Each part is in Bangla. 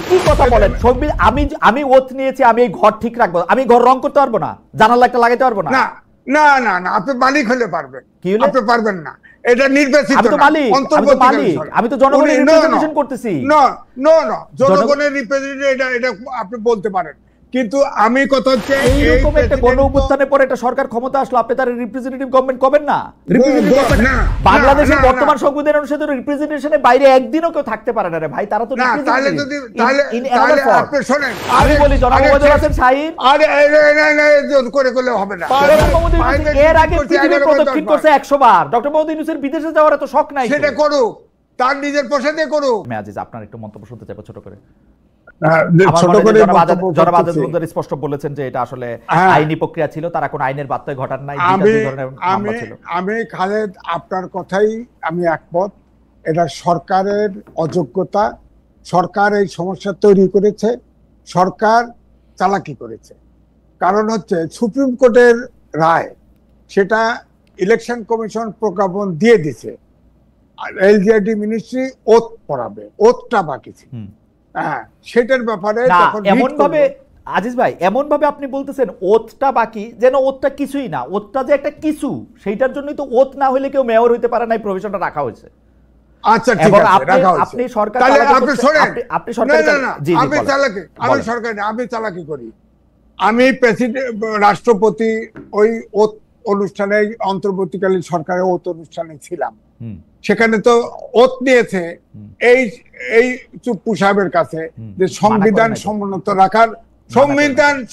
কি কথা বলেন? আমি ওথ নিয়েছি, আমি এই ঘর ঠিক রাখবো, আমি ঘর রং করতে পারবো না, জানালা একটা লাগাইতে পারবো না? না না না, আপনি মালিক হলে পারবেন, আপনি পারবেন না। এটা নির্বাচিত, আমি তো মালিক, আমি তো জনগণের রিপ্রেজেন্টেশন করতেছি। না না না, জনগণের রিপ্রেজেন্টেশন এটা আপনি বলতে পারেন, কিন্তু আমি কথা হচ্ছে এইরকম একটা গণ অভ্যুত্থানের পরে একটা সরকার ক্ষমতা আসলো, আপনি তার রিপ্রেজেন্টেটিভ গভর্নমেন্ট করবেন না? বাংলাদেশের বর্তমান সংবিধান অনুসারে রিপ্রেজেন্টেশনের বাইরে একদিনও কেউ থাকতে পারে না রে ভাই, তারা তো আমি বলি জনাব ওবায়দুল হাসান শাহীন করে করলে হবে না। এর আগে পৃথিবী প্রদক্ষিণ করছে 100 বার। ডক্টর মোহাম্মদ ইউনূসের বিদেশে যাওয়ার এত শখ নাই, সেটা করুক, তার নিজের প্রসাদে করুক। আমি আজিজ আপনার একটু মন্তব্য শুনতে চাইবো ছোট করে। স্পষ্ট বলেছেন যে এটা আসলে আইনি প্রক্রিয়া ছিল, তারা কোন আইনের বার্তায় ঘটান নাই। আমি খালেদ, আপনার কথাই আমি একমত। এটা সরকারের অযোগ্যতা, সরকার এই সমস্যা তৈরি করেছে, সরকার চালাকি করেছে। কারণ হচ্ছে সুপ্রিম কোর্টের রায়, সেটা ইলেকশন কমিশন প্রজ্ঞাপন দিয়ে দিছে, এলজিআইডি মিনিস্ট্রি ওথ পড়াবে, ওথটা বাকি ছিল। হ্যাঁ, সেটার ব্যাপারে এমন ভাবে আজিজ ভাই, এমন ভাবে আপনি বলতেছেন ওথটা বাকি, যেন ওথটা কিছুই না। ওথটা যে একটা কিছু, সেইটার জন্যই তো ওথ না হলে কেউ মেয়র হইতে পারে না, এই প্রভিশনটা রাখা হয়েছে। আচ্ছা ঠিক আছে, রাখা হয়েছে। আপনি সরকার, আপনি সরকার, আমি সরকার, আমি চালাকি করি। আমি প্রেসিডেন্ট, রাষ্ট্রপতি ওই ওথ অনুষ্ঠানে, অন্তর্বর্তীকালীন সরকারের ওথ অনুষ্ঠানে ছিলাম। সেখানে তো ওথ নিয়েছে এই চুপ্পু সাহেবের কাছে যে সংবিধান সম্মত রাখার,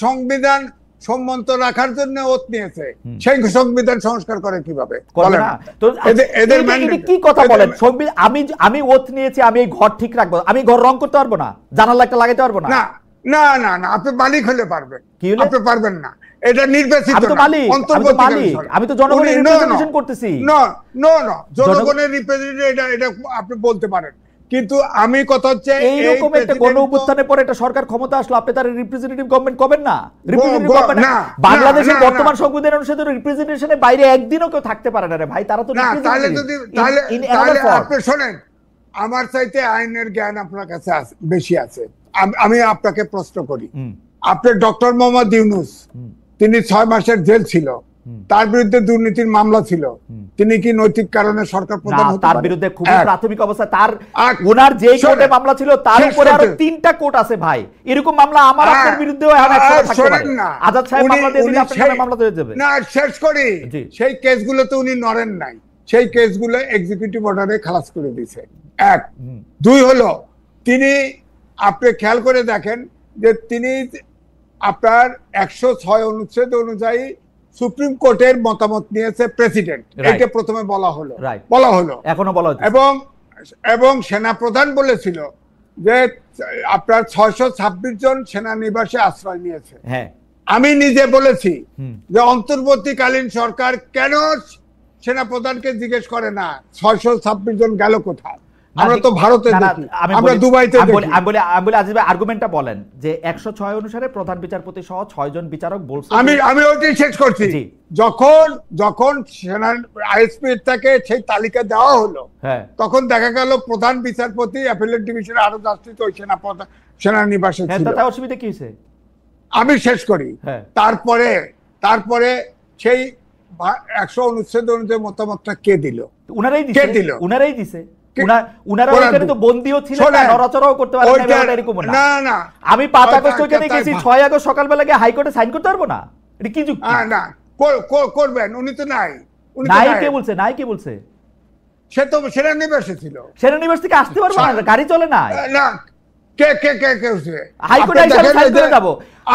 সংবিধান সম্মত রাখার জন্য ওথ নিয়েছে। সেই সংবিধান সংস্কার করে কিভাবে? এদের কি কথা বলেন? আমি ওথ নিয়েছি, আমি এই ঘর ঠিক রাখবো, আমি ঘর রং করতে পারবো না, জানালা একটা লাগাইতে পারবো না? না না না, আপনি মালিক হলে পারবেন, আপনি পারবেন না। এটা নির্বাচিত, আমি তো জনগণের রিপ্রেজেন্টেশন করতেছি। না না না, জনগণের রিপ্রেজেন্টেশন এটা আপনি বলতে পারেন, কিন্তু আমি কথা হচ্ছে এইরকম একটা গণ অভ্যুত্থানের পরে একটা সরকার ক্ষমতা আসলো, আপনি তার রিপ্রেজেন্টেটিভ গভর্নমেন্ট করবেন না? বাংলাদেশের বর্তমান সংবিধান অনুসারে রিপ্রেজেন্টেশনের বাইরে একদিনও কেউ থাকতে পারে না রে ভাই, তারা তো আপনি শোনেন, আমার চাইতে আইনের জ্ঞান আপনার কাছে বেশি আছে। আমি আপনাকে প্রশ্ন করি, আপনার ডক্টর মোহাম্মদ ইউনূস, তিনি 6 মাসের জেল ছিল, তার বিরুদ্ধে দুর্নীতির মামলা ছিল, তিনি কি নৈতিক কারণে সরকার প্রধান হতে পারে? তার বিরুদ্ধে খুবই প্রাথমিক অবস্থায় তার ওনার যে কোর্টে মামলা ছিল, তার উপরে আরো 3টা কোর্ট আছে ভাই। এরকম মামলা আমার আপনার বিরুদ্ধেও এখন থাকতে পারে। আজাদ সাহেব মামলা দিয়ে দিলে আপনার নামে মামলা হয়ে যাবে। না, শেষ করি, সেই কেসগুলোতে উনি নড়েন নাই, সেই কেসগুলো এক্সিকিউটিভ অর্ডারে খালাস করে দিয়েছে। 1 2 হলো, তিনি, আপনি খেয়াল করে দেখেন যে তিনি আপনার 106 অনুচ্ছেদ অনুযায়ী সুপ্রিম কোর্টের মতামত নিয়েছে প্রেসিডেন্ট, এটা প্রথমে বলা হলো, এখনো বলা হচ্ছে। এবং সেনা প্রধান বলেছিল যে আপনার 626 জন সেনানিবাসে আশ্রয় নিয়েছে। আমি নিজে বলেছি যে অন্তর্বর্তীকালীন সরকার কেন সেনা প্রধানকে জিজ্ঞেস করে না 626 জন গেল কোথায়? আমরা তো ভারতে দেখি, আমরা দুবাইতে দেখি। আমি বলি আজিজ ভাই আর্গুমেন্টটা বলেন যে 106 অনুসারে প্রধান বিচারপতি সহ 6 জন বিচারক বলছে। আমি ওইটাই শেষ করছি। যখন সেনা আইএসপি থেকে সেই তালিকা দেওয়া হলো, তখন দেখা গেল প্রধান বিচারপতি অ্যাপিলেট ডিভিশনের আরো জাস্টিস ওই সেনানিবাসে ছিল। তাতে অসুবিধা কি হয়েছে? আমি শেষ করি। তারপরে সেই 100 অনুচ্ছেদ অনুযায়ী মতামতটা কে দিল? উনারাই দিছে। আমি 5 আগস্ট ওখানে গেছি, 6 আগস্ট সকালবেলা গিয়ে হাইকোর্টে সাইন করতে পারবো না? এটা কি যুক্তি? করবেন, উনি তো নাই। কে বলছে? সে তো সেনানিবাসে ছিল। সেনানিবাস থেকে আসতে পারবো না, গাড়ি চলে না।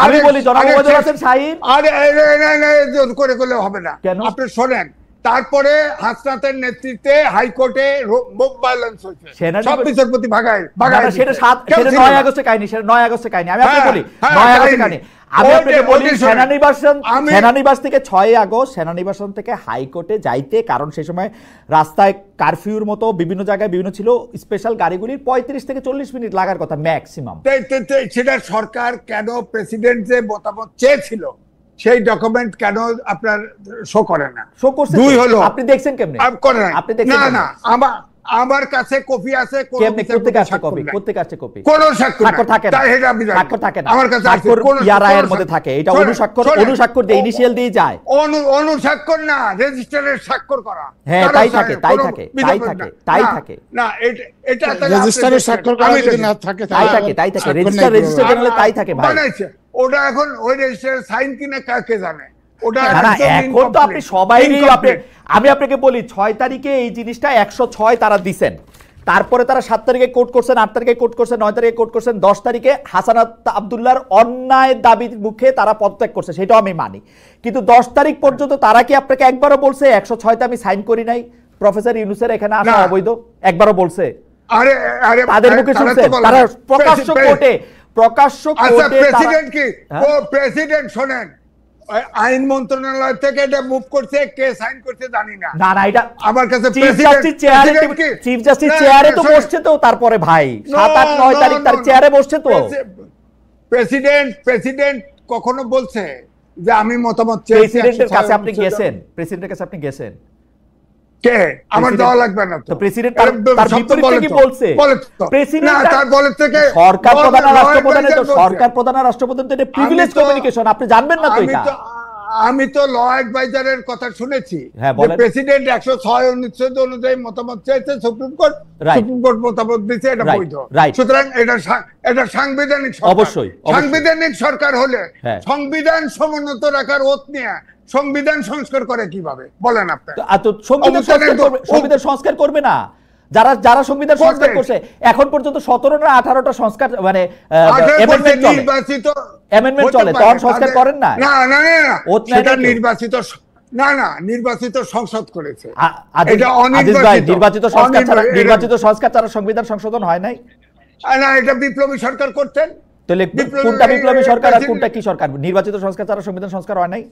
আমি বলি জনাব ওবায়দুল হাসান শাহীন, করে করলে হবে না। আপনি শোনেন, তারপরে হাসনাতের নেতৃত্বে হাইকোর্টে মব ভায়োলেন্স হয়েছে, সব বিচারপতি ভাগায়। সেটা 9 আগস্টে কাহিনী, সেটা 9 আগস্টে কাহিনী। আমি আপনাকে বলি 9 আগস্টে কাহিনী। আমি আপনাকে বলি সেনানিবাস থেকে 6 আগস্ট সেনানিবাসন থেকে হাইকোর্টে যাইতে, কারণ সেই সময় রাস্তায় কারফিউর মতো বিভিন্ন জায়গায় বিভিন্ন ছিল, স্পেশাল গাড়িগুলির 35 থেকে 40 মিনিট লাগার কথা ম্যাক্সিমাম। সেটা সরকার কেন, প্রেসিডেন্ট যে মতামত চেয়েছিল সেই ডকুমেন্ট কেন আপনার শো করে না? শো করছে। 2 হলো, আপনি দেখছেন কেমনে? আপনি দেখছেন না? আমার কাছে কপি আছে, কোন কোত্থেকে আসছে কপি, কোত্থেকে আসছে কপি? কোন স্বাক্ষর থাকে না, স্বাক্ষর থাকে না, আমার কাছে কোন ইয়ারায়ের মধ্যে থাকে, এটা অনুস্বাক্ষর দিয়ে ইনিশিয়াল দিয়ে যায়, অনুস্বাক্ষর না, রেজিস্টারের স্বাক্ষর করা। হ্যাঁ তাই থাকে, তাই থাকে, তাই থাকে, তাই থাকে না, এটা রেজিস্টারের স্বাক্ষর করা যদি না থাকে তাই থাকে, তাই থাকে, রেজিস্টার জেনারেল তাই থাকে ভাই। বানাইছে ওটা, এখন ওই রেজিস্টারের সাইন কিনা কাকে জানে ওটা? এখন তো আপনি সবাই, আমি আপনাকে বলি 6 তারিখে এই জিনিসটা 106 তারা দিছেন, তারপরে তারা 7 তারিখে কোর্ট করছেন, 8 তারিখে কোর্ট করছেন, 9 তারিখে কোর্ট করছেন, 10 তারিখে হাসান আব্দুল্লাহর অন্যায় দাবির মুখে তারা পদত্যাগ করছে, সেটাও আমি মানি। কিন্তু 10 তারিখ পর্যন্ত তারা কি আপনাকে একবারও বলছে 106তে আমি সাইন করি নাই, প্রফেসর ইউনূসের এখানে আসা অবৈধ? একবারও বলছে? তাদের মুখে শুনছেন? তারা প্রকাশ্য কোর্টে প্রেসিডেন্ট কি প্রেসিডেন্ট শোনেন, আইন মন্ত্রণালয় থেকে এটা মুভ করছে, কে সাইন করছে জানি না। না না, এটা আমার কাছে চিফ জাস্টিস চেয়ারে তো বসছে তো, তারপরে ভাই 7, 8, 9 তারিখ তার চেয়ারে বসছে তো। প্রেসিডেন্ট কখনো বলছে যে আমি মতামত চেয়েছি? প্রেসিডেন্টের কাছে আপনি গেছেন? প্রেসিডেন্টের কাছে আপনি গেছেন? কে? আমার যাওয়া লাগবে না তো। প্রেসিডেন্ট তার বিপরীতে কি বলছে? প্রেসিডেন্ট তার বলে থেকে সরকার প্রধান আর রাষ্ট্রপ্রধানের তো, সরকার প্রধান আর রাষ্ট্রপ্রধান তো এটা প্রিভিলেজ কমিউনিকেশন, আপনি জানবেন না তো এটা? আমি তো ল অ্যাডভাইজারের কথা শুনেছি যে প্রেসিডেন্ট 106 অনুচ্ছেদ অনুযায়ী মতামত চেয়েছে, সুপ্রিম কোর্ট মতামত দিয়েছে, এটা বৈধ। সুতরাং এটা সাংবিধানিক সরকার। অবশ্যই সাংবিধানিক সরকার হলে সংবিধান সমুন্নত রাখার ওত নিয়ে সংবিধান সংস্কার করে কিভাবে বলেন আপনি? সংবিধান সংস্কার করবে না যারা সংবিধান সংস্কার করছে এখন পর্যন্ত 17 না 18টা সংস্কার, মানে অ্যামেন্ডমেন্ট চলে, তখন সংস্কার করেন না? না না না, সেটা নির্বাচিত সংসদ করেছে। এটা নির্বাচিত সংস্কার ছাড়া সংবিধান সংশোধন হয় নাই না, এটা বিপ্লবী সরকার করতেন। তাহলে কোনটা বিপ্লবী সরকার আর কোনটা কি সরকার? নির্বাচিত সংস্কার ছাড়া সংবিধান সংস্কার হয় নাই?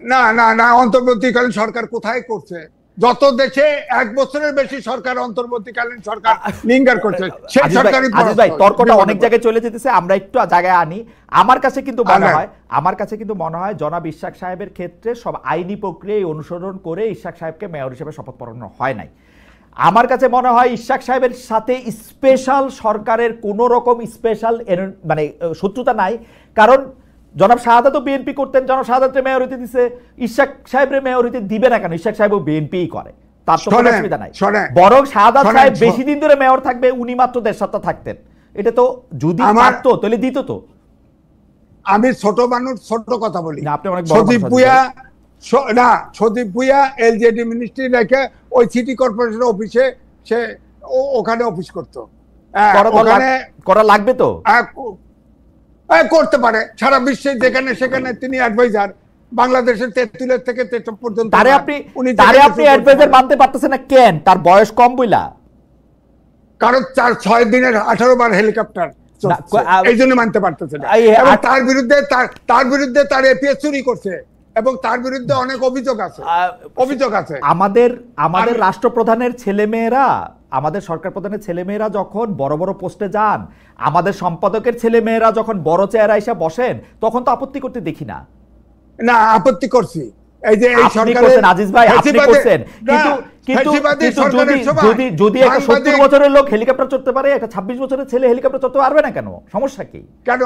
না না না, অন্তর্বর্তীকালীন সরকার কোথায় করছে? যত দেশে 1 বছরের বেশি সরকার অন্তর্বর্তীকালীন সরকার লিঙ্গার করছে, সেই সরকারই। আজিজ ভাই, তর্কটা অনেক জায়গায় চলে যেতেছে, আমরা একটু জায়গায় আনি। আমার কাছে কিন্তু মনে হয় জনাব ইশাক সাহেবের ক্ষেত্রে সব আইনি প্রক্রিয়া অনুসরণ করে ইশাক সাহেবকে মেয়র হিসেবে শপথ পড়ানো হয় নাই। আমার কাছে মনে হয় ইশাক সাহেবের সাথে স্পেশাল সরকারের কোন রকম স্পেশাল মানে শত্রুতা নাই, কারণ জনাব শাহাদাত তো বিএনপি করতেন, জনাব শাহাদাতের মেয়র হইতে দিছে, ইশাক সাহেবের মেয়র হইতে দিবে না কেন? ইশাক সাহেবও বিএনপিই করে, তার তো কোনো অসুবিধা নাই। বরং শাহাদাত সাহেব বেশি দিন ধরে মেয়র থাকবে, উনি মাত্র 1.5 সপ্তাহ থাকতেন। এটা তো যদি পারতো তাহলে দিত তো। আমি ছোট মানুষ, ছোট কথা বলি। আপনি অনেক বড় সদীপ ভুইয়া এলজেডি মিনিস্ট্রি রেখে ওই সিটি কর্পোরেশনের অফিসে সে ওখানে অফিস করতো। করা লাগবে তো, করতে পারে সারা বিশ্বে যেখানে সেখানে তিনি অ্যাডভাইজার। বাংলাদেশের 33 থেকে 63 পর্যন্ত তারে আপনি অ্যাডভাইজার মানতে পারতেছেন না কেন? তার বয়স কম বইলা? কারণ 6 দিনের 18 বার হেলিকপ্টার, এই জন্য মানতে পারতেছে না। এবং তার বিরুদ্ধে তার এপিএস চুরি করছে এবং তার বিরুদ্ধে অনেক অভিযোগ আছে। আমাদের রাষ্ট্রপ্রধানের ছেলেমেয়েরা, আমাদের সরকার প্রধানের ছেলেমেয়েরা যখন বড় বড় পোস্টে যান, আমাদের সম্পাদকের ছেলেমেয়েরা যখন বড় চেয়ারে এসে বসেন, তখন তো আপত্তি করতে দেখি না। না, আপত্তি করছি। এই যে এই সরকারের আজিজ ভাই আপনি করছেন, কিন্তু যদি একটা 70 বছরের লোক হেলিকপ্টার চড়তে পারে, একটা 26 বছরের ছেলে হেলিকপ্টার চড়তে পারবে না কেন? সমস্যা কি? কেন?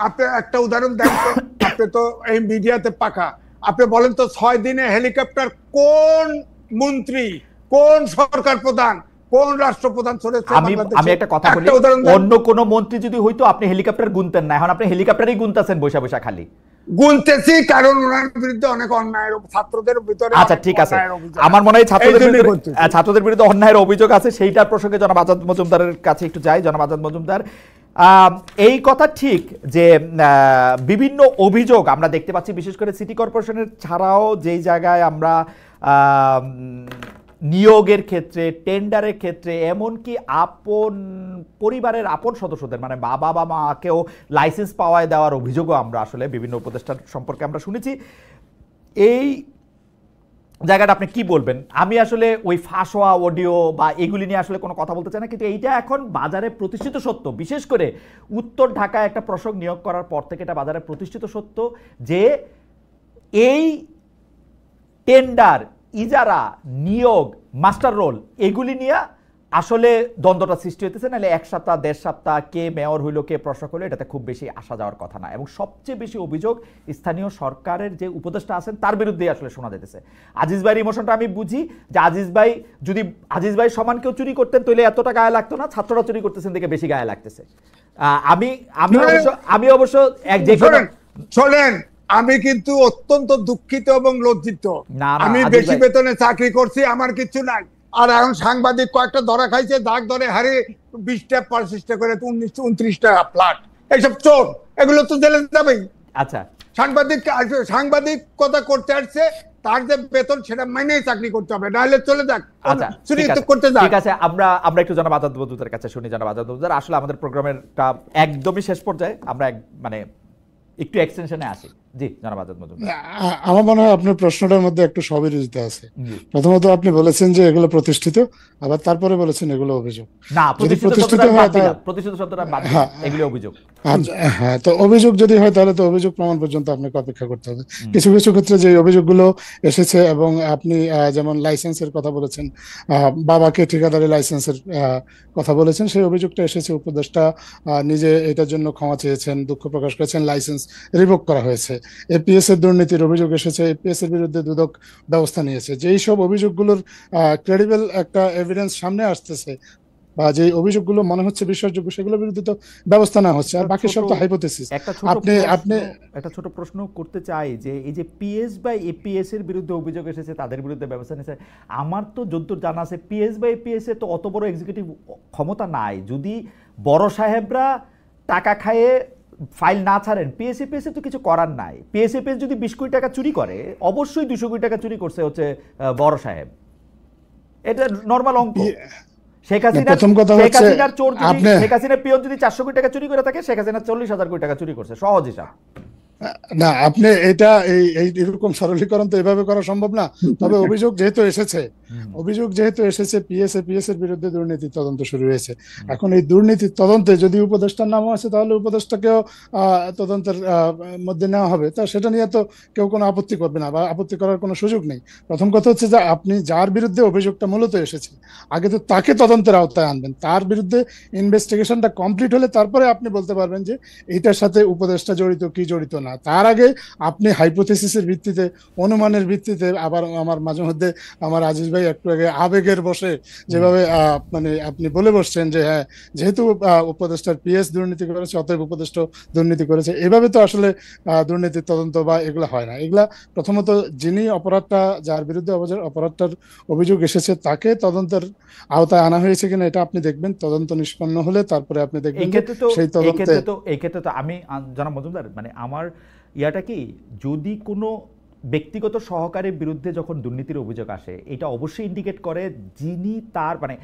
আপনি একটা উদাহরণ দেন তো, আপনি তো এই মিডিয়াতে পাকা, আপনি বলেন তো 6 দিনে হেলিকপ্টার কোন মন্ত্রী, কোন সরকার প্রধান, কোন রাষ্ট্রপ্রধান চলেছে? আমি একটা কথা বলি, অন্য কোন মন্ত্রী যদি হইতো আপনি হেলিকপ্টার গুনতেন না, এখন আপনি হেলিকপ্টারই গুনতেছেন বৈশা বৈশা খালি। গুনতেছি কারণ ওনার বিরুদ্ধে অনেক অন্যায়, ছাত্রদের ভিতরে। আচ্ছা ঠিক আছে, আমার মনে হয় ছাত্রদের বিরুদ্ধে অন্যায়ের অভিযোগ আছে, সেইটার প্রসঙ্গে জনাব আজাদ মজুমদারের কাছে একটু যাই। জনাব আজাদ মজুমদার, এই কথা ঠিক যে বিভিন্ন অভিযোগ আমরা দেখতে পাচ্ছি, বিশেষ করে সিটি কর্পোরেশনের ছাড়াও যেই জায়গায় আমরা নিয়োগের ক্ষেত্রে, টেন্ডারের ক্ষেত্রে, এমনকি পরিবারের আপন সদস্যদের মানে বাবা বা মাকেও লাইসেন্স পাওয়ায় দেওয়ার অভিযোগও আমরা আসলে বিভিন্ন উপদেষ্টার সম্পর্কে আমরা শুনেছি। এই জায়গাটা আপনি কি বলবেন? আমি আসলে ওই ফাঁস হওয়া অডিও বা এগুলি নিয়ে আসলে কোনো কথা বলতে চাই না, কিন্তু এইটা এখন বাজারে প্রতিষ্ঠিত সত্য। বিশেষ করে উত্তর ঢাকায় একটা প্রসঙ্গ নিয়োগ করার পর থেকে এটা বাজারে প্রতিষ্ঠিত সত্য যে এই টেন্ডার, ইজারা, নিয়োগ, মাস্টার রোল এগুলি নিয়ে আসলে দ্বন্দ্বটা সৃষ্টি হইতেছে, নাহলে এক সপ্তাহ 1.5 সপ্তাহ কে মেয়র হইলো কে প্রশাসক হইলো এটাতে খুব বেশি আসা যাওয়ার কথা না। এবং সবচেয়ে বেশি অভিযোগ স্থানীয় সরকারের যে উপদেষ্টা আছেন তার বিরুদ্ধেই আসলে শোনা যেতেছে। আজিজ ভাইয়ের ইমোশনটা আমি বুঝি, যে আজিজ ভাই সমান কেউ চুরি করতেন তাহলে এতটা গায়ে লাগতো না, ছাত্ররা চুরি করতেছেন দেখে বেশি গায়ে লাগতেছে। আমি অবশ্য এক যে শোনেন, আমি কিন্তু অত্যন্ত দুঃখিত এবং লজ্জিত। আমি বেশি বেতনে চাকরি করছি, আমার কিছু নাই, আর এখন সাংবাদিক কয়েকটা ধরা খাইছে, দাগ ধরে হারে 20টা 25টা করে 19-29টা ফ্ল্যাট, এইসব চোর, এগুলো তো জেলে যাবেই। আচ্ছা, সাংবাদিকতা করতে আসছে, তার যে বেতন সেটা মাইনেই চাকরি করতে হবে, নাহলে চলে যাক, চুরি করতে যাক। ঠিক আছে, আমরা একটু জনাব আজাদ মজুমদারের কাছে শুনি। জনাব আজাদ মজুমদার, আসলে আমাদের প্রোগ্রামেরটা একদমই শেষ পর্যায়ে, আমরা মানে একটু এক্সটেনশনে আসি। জি জনাব আজাদ মজুমদার। আমার মনে হয় আপনার প্রশ্নটার মধ্যে একটু সবিরোধিতা আছে। প্রথমত আপনি বলেছেন যে এগুলো প্রতিষ্ঠিত, আবার তারপরে বলেছেন এগুলো অভিযোগ। না, প্রতিষ্ঠিত হয়, প্রতিষ্ঠিত শব্দটা বাদ দিন, এগুলো অভিযোগ। হ্যাঁ, তো অভিযোগ যদি হয় তাহলে তো অভিযোগ প্রমাণ পর্যন্ত আপনাকে অপেক্ষা করতে হবে। কিছু কিছু ক্ষেত্রে যে অভিযোগগুলো এসেছে, এবং আপনি যেমন লাইসেন্সের কথা বলেছেন, বাবাকে ঠিকাদারি লাইসেন্সের কথা বলেছেন, সেই অভিযোগটা এসেছে, উপদেষ্টা নিজে এটার জন্য ক্ষমা চেয়েছেন, দুঃখ প্রকাশ করেছেন, লাইসেন্স রিভোক করা হয়েছে। এপিএস এর দুর্নীতির অভিযোগ এসেছে, এপিএস এর বিরুদ্ধে দুদক ব্যবস্থা নিয়েছে। যেই সব অভিযোগগুলোর ক্রেডিবল একটা এভিডেন্স সামনে আসতেছে, বা যে অভিযোগগুলো মনে হচ্ছে বিশ্বাসযোগ্য, সেগুলোর বিরুদ্ধে তো ব্যবস্থা না হচ্ছে, আর বাকি সব তো হাইপোথেসিস। আপনি একটা ছোট প্রশ্ন করতে চাই, যে এই যে পিএস বা এপিএস এর বিরুদ্ধে অভিযোগ এসেছে, তাদের বিরুদ্ধে ব্যবস্থা নিয়েছে, আমার তো যতদূর জানা আছে পিএস বা এপিএস এর তো অত বড় এক্সিকিউটিভ ক্ষমতা নাই। যদি বড় সাহেবরা টাকা খায়ে ফাইল না ছাড়েন, পিএস তো কিছু করার নাই। পিএস যদি 20 কোটি টাকা চুরি করে, অবশ্যই 200 কোটি টাকা চুরি করছে হচ্ছে বড় সাহেব, এটা নর্মাল অঙ্ক। শেখ হাসিনার চোর যদি, শেখ হাসিনার পিয়ন যদি 400 কোটি টাকা চুরি করে থাকে, শেখ হাসিনা 40,000 কোটি টাকা চুরি করছে, সহজ হিসাব। না, আপনি এটা এরকম সরলীকরণ তো এভাবে করা সম্ভব না। তবে অভিযোগ যেহেতু এসেছে পিএস এর বিরুদ্ধে দুর্নীতির তদন্ত শুরু হয়েছে। এখন এই দুর্নীতির তদন্তে যদি উপদেষ্টার নাম আছে, তাহলে উপদেষ্টাকেও তদন্তের মধ্যে নেওয়া হবে, তা সেটা নিয়ে তো কেউ কোনো আপত্তি করবে না, বা আপত্তি করার কোনো সুযোগ নেই। প্রথম কথা হচ্ছে যে আপনি যার বিরুদ্ধে অভিযোগটা মূলত এসেছে, আগে তো তাকে তদন্তের আওতায় আনবেন, তার বিরুদ্ধে ইনভেস্টিগেশনটা কমপ্লিট হলে তারপরে আপনি বলতে পারবেন যে এইটার সাথে উপদেষ্টা জড়িত কি জড়িত না। তার আগে আপনি হাইপোথেসিসের ভিত্তিতে, অনুমানের ভিত্তিতে, আবার আমার মাঝে মধ্যে আমার আজিজ ভাই একটু আগে আবেগের বসে যেভাবে মানে আপনি বলে বসছেন যে হ্যাঁ, যেহেতু উপদেষ্টার পিএস দুর্নীতি করেছে অতএব উপদেষ্টা দুর্নীতি করেছে, এভাবে তো আসলে দুর্নীতির তদন্ত বা এগুলা হয় না। এগুলা প্রথমত যিনি যার বিরুদ্ধে অপরাধটার অভিযোগ এসেছে, তাকে তদন্তের আওতায় আনা হয়েছে কিনা এটা আপনি দেখবেন। তদন্ত নিষ্পন্ন হলে তারপরে আপনি দেখবেন সেই তদন্তে। এই ক্ষেত্রে তো আমি জনাব মজুমদার, মানে আমার ইয়াটা কি, যদি কোনো ব্যক্তিগত সহকারীর বিরুদ্ধে যখন দুর্নীতির অভিযোগ আসে, এটা অবশ্যই ইন্ডিকেট করে যিনি তার মানে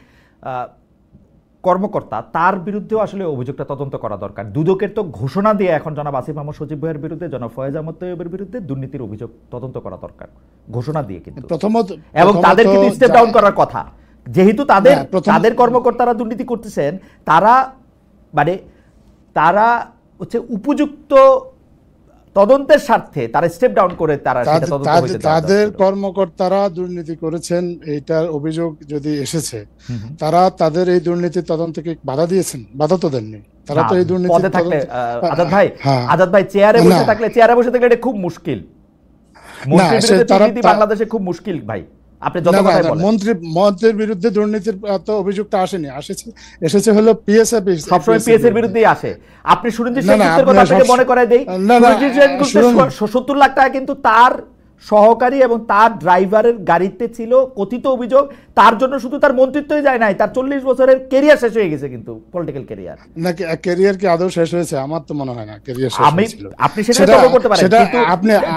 কর্মকর্তা, তার বিরুদ্ধেও আসলে অভিযোগটা তদন্ত করা দরকার। দুদকের তো ঘোষণা দিয়ে এখন জনাব আসিফ মাহমুদ সজীব ভাইয়ের বিরুদ্ধে, জনাব ফয়েজ আহমদ তৈয়বের বিরুদ্ধে দুর্নীতির অভিযোগ তদন্ত করা দরকার, ঘোষণা দিয়ে কিন্তু। এবং তাদের কিন্তু স্টেপ ডাউন করার কথা, যেহেতু তাদের কর্মকর্তারা দুর্নীতি করতেছেন, তারা হচ্ছে উপযুক্ত তদন্তের স্বার্থে তারা স্টেপ ডাউন করে তাদের কর্মকর্তারা দুর্নীতি করেছেন এইটার অভিযোগ যদি এসেছে, তারা তাদের এই দুর্নীতির তদন্তকে বাধা দিয়েছেন? বাধা তো দেননি। তারা তো এই দুর্নীতি আজাদ ভাই চেয়ারে বসে থাকলে এটা খুব মুশকিল, বাংলাদেশে খুব মুশকিল ভাই। মন্ত্রীর বিরুদ্ধে দুর্নীতির তো অভিযোগটা আসেনি, এসেছে হলো পিএস এর বিরুদ্ধেই আসে। আপনি সুরঞ্জিত সেনগুপ্তের কথা আপনাকে মনে করাই দেই, সুরঞ্জিত সেনগুপ্তের 70 লাখ টাকা কিন্তু তার সহকারী এবং তার ড্রাইভারের গাড়িতে ছিল, কথিত অভিযোগ। তার জন্য শুধু তার মন্ত্রিত্বই যায় নাই, তার 40 বছরের ক্যারিয়ার শেষ হয়ে গেছে, কিন্তু পলিটিক্যাল ক্যারিয়ার। নাকি ক্যারিয়ার কি আদৌ শেষ হয়েছে? আমার তো মনে হয় না ক্যারিয়ার শেষ হয়েছিল। আপনি সেটা তর্ক করতে পারেন, কিন্তু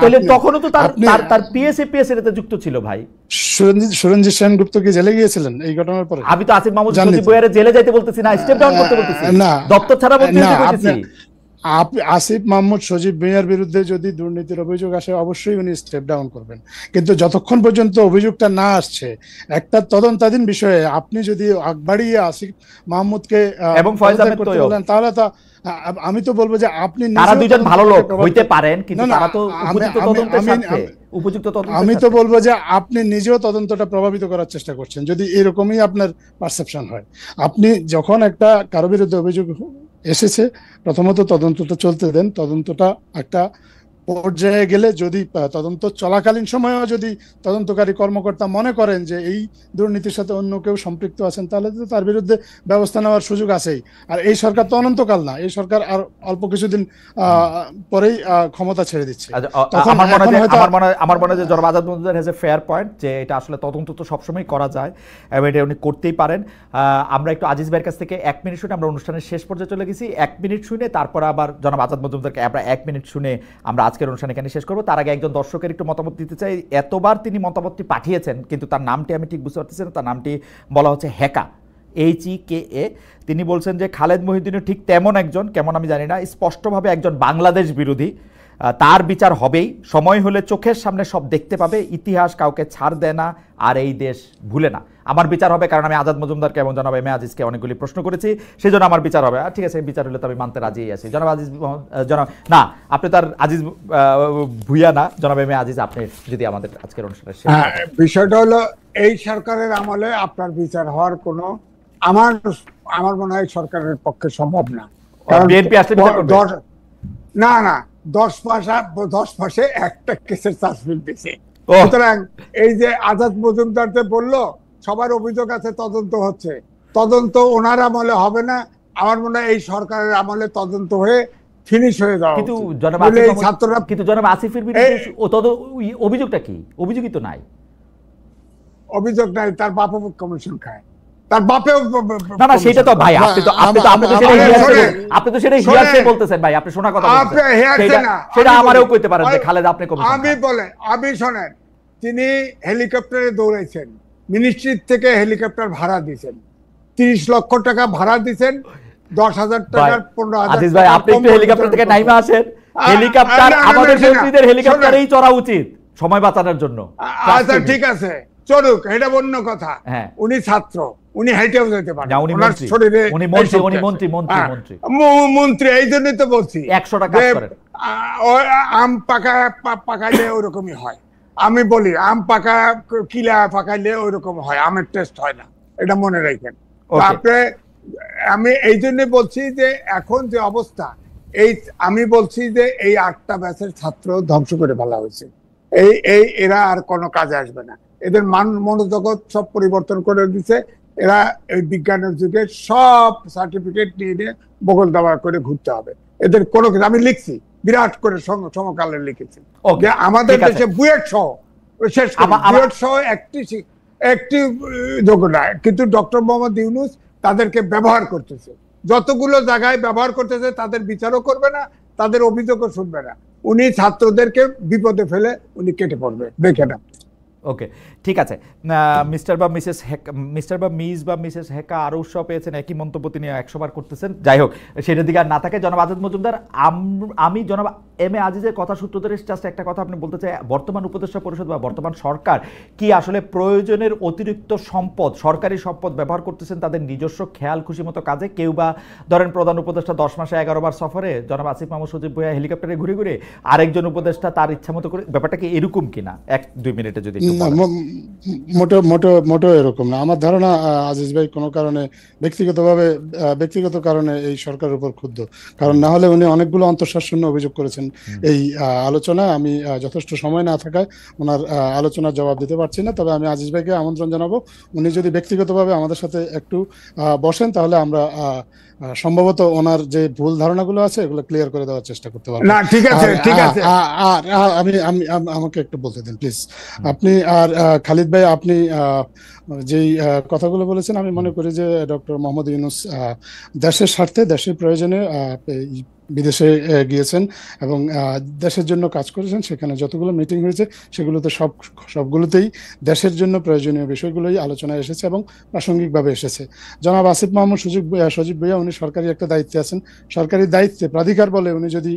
তাহলে তখনও তো তার পিএস এর সাথে যুক্ত ছিল ভাই। সুরঞ্জিত সেনগুপ্ত কি জেলে গিয়েছিলেন এই ঘটনার পরে? আমি তো আসিফ মাহমুদ সজীব ভাইয়ের জেলে যাইতে বলতেছি না, স্টেপ ডাউন করতে বলতেছি, দপ্তর ছাড়া বলতে বলতেছি। আসিফ মাহমুদ সজীব ভুঁইয়ার বিরুদ্ধে যদি দুর্নীতির অভিযোগ আসে, অবশ্যই উনি স্টেপ ডাউন করবেন। কিন্তু যতক্ষণ পর্যন্ত অভিযোগটা না আসছে, একটা তদন্তাধীন বিষয়ে আপনি যদি বাড়িয়ে আসিফ মাহমুদকে এবং ফয়েজ আহমেদ তো বলেন, তাহলে তো আমি তো বলবো যে আপনি তারা দুইজন ভালো লোক হইতে পারেন, কিন্তু তারা তো উপযুক্ত তদন্তের স্বার্থে উপযুক্ত তদন্ত? আমি তো বলবো যে আপনি নিজেও তদন্তটা প্রভাবিত করার চেষ্টা করছেন, যদি এরকমই আপনার পারসেপশন হয়। আপনি যখন একটা কারো বিরুদ্ধে অভিযোগ এসেছে, প্রথমত তদন্তটা চলতে দেন। তদন্তটা একটা পর্যায়ে গেলে, যদি তদন্ত চলাকালীন সময়েও যদি তদন্তকারী কর্মকর্তা মনে করেন যে এই দুর্নীতির সাথে অন্য কেউ সম্পৃক্ত আছেন, তাহলে তো তার বিরুদ্ধে ব্যবস্থা নেওয়ার সুযোগ আছেই। আর এই সরকার তো অনন্তকাল না, এই সরকার আর অল্প কিছুদিন পরেই ক্ষমতা ছেড়ে দিচ্ছে। আমার মনে হয় যে জনাব Azad Majumdar has a fair point, যে এটা আসলে তদন্ত তো সবসময় করা যায় এবং এটা উনি করতেই পারেন। আমরা একটু আজিজ ভাইয়ের কাছ থেকে 1 মিনিট শুনে আমরা অনুষ্ঠানের শেষ পর্যায়ে চলে গেছি। 1 মিনিট শুনে তারপর আবার জনাব আজাদ মজুমদারকে আমরা 1 মিনিট শুনে আমরা আজকের অনুষ্ঠান এখানে শেষ করবো। তার আগে একজন দর্শকের একটু মতামত দিতে চাই। এতবার তিনি মতামতটি পাঠিয়েছেন, কিন্তু তার নামটি আমি ঠিক বুঝতে পারতেছি না। তার নামটি বলা হচ্ছে হেকা, HEKA। তিনি বলছেন যে খালেদ মহিউদ্দিনও ঠিক তেমন একজন, কেমন আমি জানি না, স্পষ্টভাবে একজন বাংলাদেশ বিরোধী। তার বিচার হবেই, সময় হলে চোখের সামনে সব দেখতে পাবে। ইতিহাস কাউকে ছাড় দেয় না, আর এই দেশ ভুলে না। আমার বিচার হবে, কারণ আমি আজাদ মজুমদারকে এবং জনাব এম এ আজিজকে অনেকগুলি প্রশ্ন করেছি, সেই জন্য আমার বিচার হবে। ঠিক আছে, বিচার হলে তো আমি মানতে রাজি আছি। জনাব আজিজ, জনাব না, আপনি তার আজিজ ভুইয়া না, জনাব এম এ আজিজ, আপনি যদি আমাদের আজকের অনুষ্ঠানে। বিষয়টা হলো, এই সরকারের আমলে আপনার বিচার হওয়ার কোনো, আমার মনে হয় সরকারের পক্ষে সম্ভব না। বিএনপি আসলে বিচার করবে না, 10 মাসে একটা কেসের চার্জশিট দিয়েছে। সুতরাং এই যে আজাদ মজুমদার যে বললো সবার অভিযোগ আছে, তদন্ত হচ্ছে, তদন্ত ওনার আমলে হবে না। আমার মনে হয় এই সরকারের আমলে তদন্ত হয়ে ফিনিশ হয়ে যাওয়া। কিন্তু জনাব আসিফের বিরুদ্ধে অভিযোগটা কি? অভিযোগই তো নাই। অভিযোগ নাই, তার বাপ কমিশন খায়, তার বাপেও না সেটা তো ভাই, আপনি তো সেটা হিয়ারসে বলতেছেন ভাই, আপনি শোনা কথা বলতেছেন, সেটা আমারও কইতে পারেন যে খালেদ আপনি কমিশন। আমি শোনেন, তিনি হেলিকপ্টারে দৌড়াইছেন, মিনিস্ট্রি থেকে হেলিকপ্টার ভাড়া দিয়েছেন, 30 লক্ষ টাকা ভাড়া দিয়েছেন, 10,000 টাকার 15,000। আজিজ ভাই, আপনি একটু হেলিকপ্টার থেকে নাইমা আসেন। হেলিকপ্টার আমাদের মন্ত্রীদের হেলিকপ্টারেই চড়া উচিত সময় বাঁচানোর জন্য। আচ্ছা ঠিক আছে, চলুক, এটা অন্য কথা। উনি ছাত্র, উনি হেঁটেও যেতে পারেন, ওনার শরীরে মন্ত্রী, এই জন্যই তো বলছি 100 টাকা আম পাকাইলে ওইরকমই হয়। আমি বলি, আম কিলা পাকাইলে ওইরকম হয়, আমের টেস্ট হয় না, এটা মনে রাখেন। তারপরে আমি এই জন্য বলছি যে এখন যে অবস্থা, আমি বলছি যে এই 8টা ব্যাচের ছাত্র ধ্বংস করে ফেলা হয়েছে। এরা আর কোনো কাজে আসবে না, এদের মনোজগৎ সব পরিবর্তন করে দিচ্ছে। এরা এই বিজ্ঞানের যুগে সব সার্টিফিকেট নিয়ে বগল দাবা করে ঘুরতে হবে, এদের কোনো কিছু। আমি লিখছি, বিরাট করে সমকালে লিখেছি যে আমাদের দেশে বুয়েট সহ, শেষ বুয়েট সহ একটি যোগ্য নয়, কিন্তু ডক্টর মোহাম্মদ ইউনূস তাদেরকে ব্যবহার করতেছে, যতগুলো জায়গায় ব্যবহার করতেছে, তাদের বিচারও করবে না, তাদের অভিযোগও শুনবে না। উনি ছাত্রদেরকে বিপদে ফেলে উনি কেটে পড়বে, দেখে না। ওকে, ঠিক আছে। মিস্টার বা মিসেস হেকা আরো উৎসাহ পেয়েছেন, একই মন্তব্য তিনি 100 বার করতেছেন। যাই হোক, সেটার দিকে আর না থাকে। জনাব আজাদ মজুমদার, আমি জনাব এম এ আজিজের কথা সূত্র ধরে জাস্ট একটা কথা আপনি বলতে চাই, বর্তমান উপদেষ্টা পরিষদ বা বর্তমান সরকার কি আসলে প্রয়োজনের অতিরিক্ত সম্পদ, সরকারি সম্পদ ব্যবহার করতেছেন তাদের নিজস্ব খেয়াল খুশি মতো কাজে? কেউ বা ধরেন প্রধান উপদেষ্টা 10 মাসে 11 বার সফরে, জনাব আসিফ মাহমুদ সজীব ভুঁইয়া হেলিকপ্টারে ঘুরে ঘুরে, আরেকজন উপদেষ্টা তার ইচ্ছা মতো করে, ব্যাপারটা কি এরকম কিনা? 1-2 মিনিটে যদি মোটেও এরকম না। আমার ধারণা আজিজ ভাই কোনো কারণে ব্যক্তিগত কারণে এই সরকারের উপর ক্ষুব্ধ, কারণ না হলে উনি অনেকগুলো অন্তঃসারশূন্য অভিযোগ করেছেন এই আলোচনায়। আমি যথেষ্ট সময় না থাকায় ওনার আলোচনার জবাব দিতে পারছি না, তবে আমি আজিজ ভাইকে আমন্ত্রণ জানাবো, উনি যদি ব্যক্তিগতভাবে আমাদের সাথে একটু বসেন, তাহলে আমরা সম্ভবত ওনার যে ভুল ধারণাগুলো আছে এগুলো ক্লিয়ার করে দেওয়ার চেষ্টা করতে পারবো। না ঠিক আছে, ঠিক আছে, আমাকে একটু বলতে দিন প্লিজ। আপনি আর খালিদ ভাই, আপনি যেই কথাগুলো বলেছেন, আমি মনে করি যে ডক্টর মোহাম্মদ ইউনূস দেশের স্বার্থে, দেশের প্রয়োজনে বিদেশে গিয়েছেন এবং দেশের জন্য কাজ করেছেন। সেখানে যতগুলো মিটিং হয়েছে সেগুলোতে সবগুলোতেই দেশের জন্য প্রয়োজনীয় বিষয়গুলোই আলোচনায় এসেছে এবং প্রাসঙ্গিকভাবে এসেছে। জনাব আসিফ মাহমুদ সজীব ভুঁইয়া, উনি সরকারি একটা দায়িত্বে আছেন, সরকারি দায়িত্বে প্রাধিকার বলে উনি যদি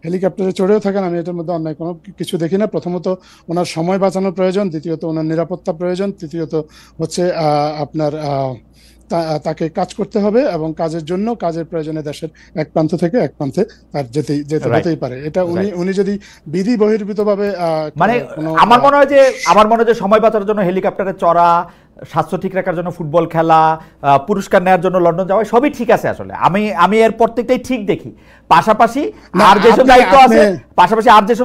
হেলিকপ্টারে চড়েও থাকেন, আমি এটার মধ্যে অন্যায় কোনো কিছু দেখি না। প্রথমত ওনার সময় বাঁচানোর প্রয়োজন, দ্বিতীয়ত ওনার নিরাপত্তা প্রয়োজন, তৃতীয়ত হচ্ছে আপনার তাকে কাজ করতে হবে এবং কাজের জন্য কাজের প্রয়োজনে দেশের এক প্রান্ত থেকে এক প্রান্তে তার যেতে হতেই পারে। এটা উনি যদি বিধি বহির্ভূতভাবে মানে আমার মনে হয় যে সময় বাঁচানোর জন্য হেলিকপ্টারে চড়া, স্বাস্থ্য ঠিক রাখার জন্য ফুটবল খেলা, পুরস্কার নেওয়ার জন্য লন্ডন যাওয়া, সবই ঠিক আছে। আসলে আমি এর প্রত্যেকটাই ঠিক দেখি। পাশাপাশি আর যেসব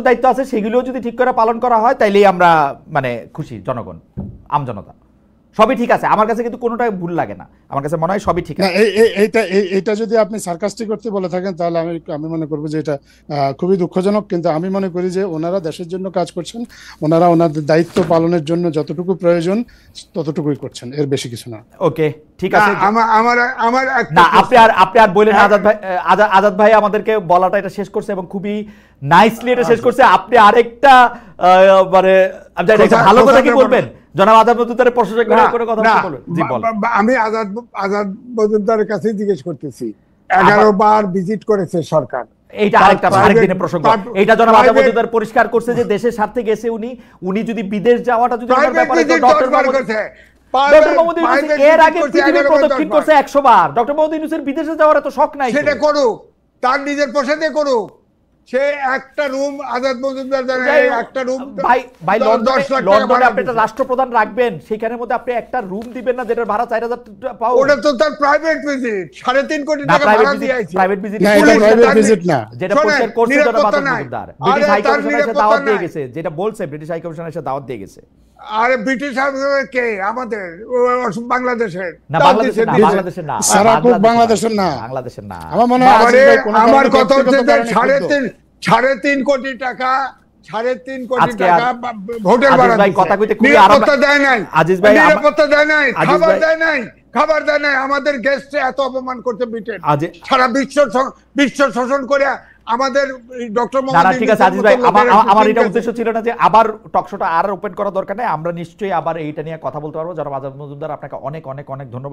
দায়িত্ব আছে সেগুলোও যদি ঠিক করে পালন করা হয় তাইলেই আমরা মানে খুশি, জনগণ, আমজনতা, সবই ঠিক আছে। আমার কাছে কিন্তু কোনোটাই ভুল লাগে না, আমার কাছে মনে হয় সবই ঠিক আছে। এইটা যদি আপনি সার্কাস্টিক করতে বলে থাকেন তাহলে আমি মনে করবো যে এটা খুবই দুঃখজনক। কিন্তু আমি মনে করি যে ওনারা দেশের জন্য কাজ করছেন, ওনারা ওনাদের দায়িত্ব পালনের জন্য যতটুকু প্রয়োজন ততটুকুই করছেন, এর বেশি কিছু না। ওকে, ঠিক আছে। আমার না, আপনি আর বলেন আজাদ ভাই আমাদেরকে বলাটা এটা শেষ করছে এবং খুবই নাইসলি এটা শেষ করছে। আপনি আরেকটা মানে ভালো কথা কি বলবেন জনাব আজাদ মজুমদারের প্রশংসা করে কথা বলবেন? জি বলেন। আমি আজাদ মজুমদারের কাছে জিজ্ঞেস করতেছি, 11 বার ভিজিট করেছে সরকার, এইটা আরেকদিনের প্রসঙ্গ। এইটা জনাব আজাদ মজুমদার পরিষ্কার করছে যে দেশের স্বার্থে গেছে উনি যদি বিদেশ যাওয়াটা যদি ওনার ব্যাপারে ডক্টর মোহাম্মদ ইউনূস এর আগে পৃথিবীর প্রদক্ষিণ করছে 100 বার। ডক্টর মোহাম্মদ ইউনূসের বিদেশে যাওয়ার এত শখ নাই, সেটা করুক, তার নিজের পোশাকে করুক। সে একটা রুম আজাদ মজুমদার একটা রুম ভাই লন্ডনে আপনি একটা রাষ্ট্রপ্রধান রাখবেন, সেখানের মধ্যে আপনি একটা রুম দিবেন না যেটার ভাড়া 4000 পাউন্ড? ওটা তো তার প্রাইভেট ভিজিট, 3.5 কোটি টাকা ভাড়া দিয়ে আইছে। প্রাইভেট ভিজিট না, এটা প্রাইভেট ভিজিট না, যেটা পরিষ্কার করছে জনাব Azad Majumdar. British high commissioner এসে দাওয়াত দিয়ে গেছে, যেটা বলছে ব্রিটিশ হাই কমিশনার এসে দাওয়াত দিয়ে গেছে। আরে ব্রিটিশ কে? আমাদের বাংলাদেশের না, বাংলাদেশের না, বাংলাদেশের না। আমার মনে হয় আমার কথা হচ্ছে যে 3.5 কোটি টাকা, 3.5 কোটি টাকা হোটেল ভাড়া ভাই কথা কইতে খুবই নিরাপত্তা দেয় নাই, আজিজ ভাই নিরাপত্তা দেয় নাই, খাবার দেয় নাই, আমাদের গেস্টে এত অপমান করতে ব্রিটেন, সারা বিশ্ব শোষণ করে আমাদের ডক্টর মোহাম্মদ। ঠিক আছে আজিজ ভাই, আমার এটা উদ্দেশ্য ছিল না যে আবার টকশোটা আর ওপেন করা দরকার নেই, আমরা নিশ্চয়ই আবার এইটা নিয়ে কথা বলতে পারবো। জনাব আজাদ মজুমদার, আপনাকে অনেক অনেক অনেক ধন্যবাদ।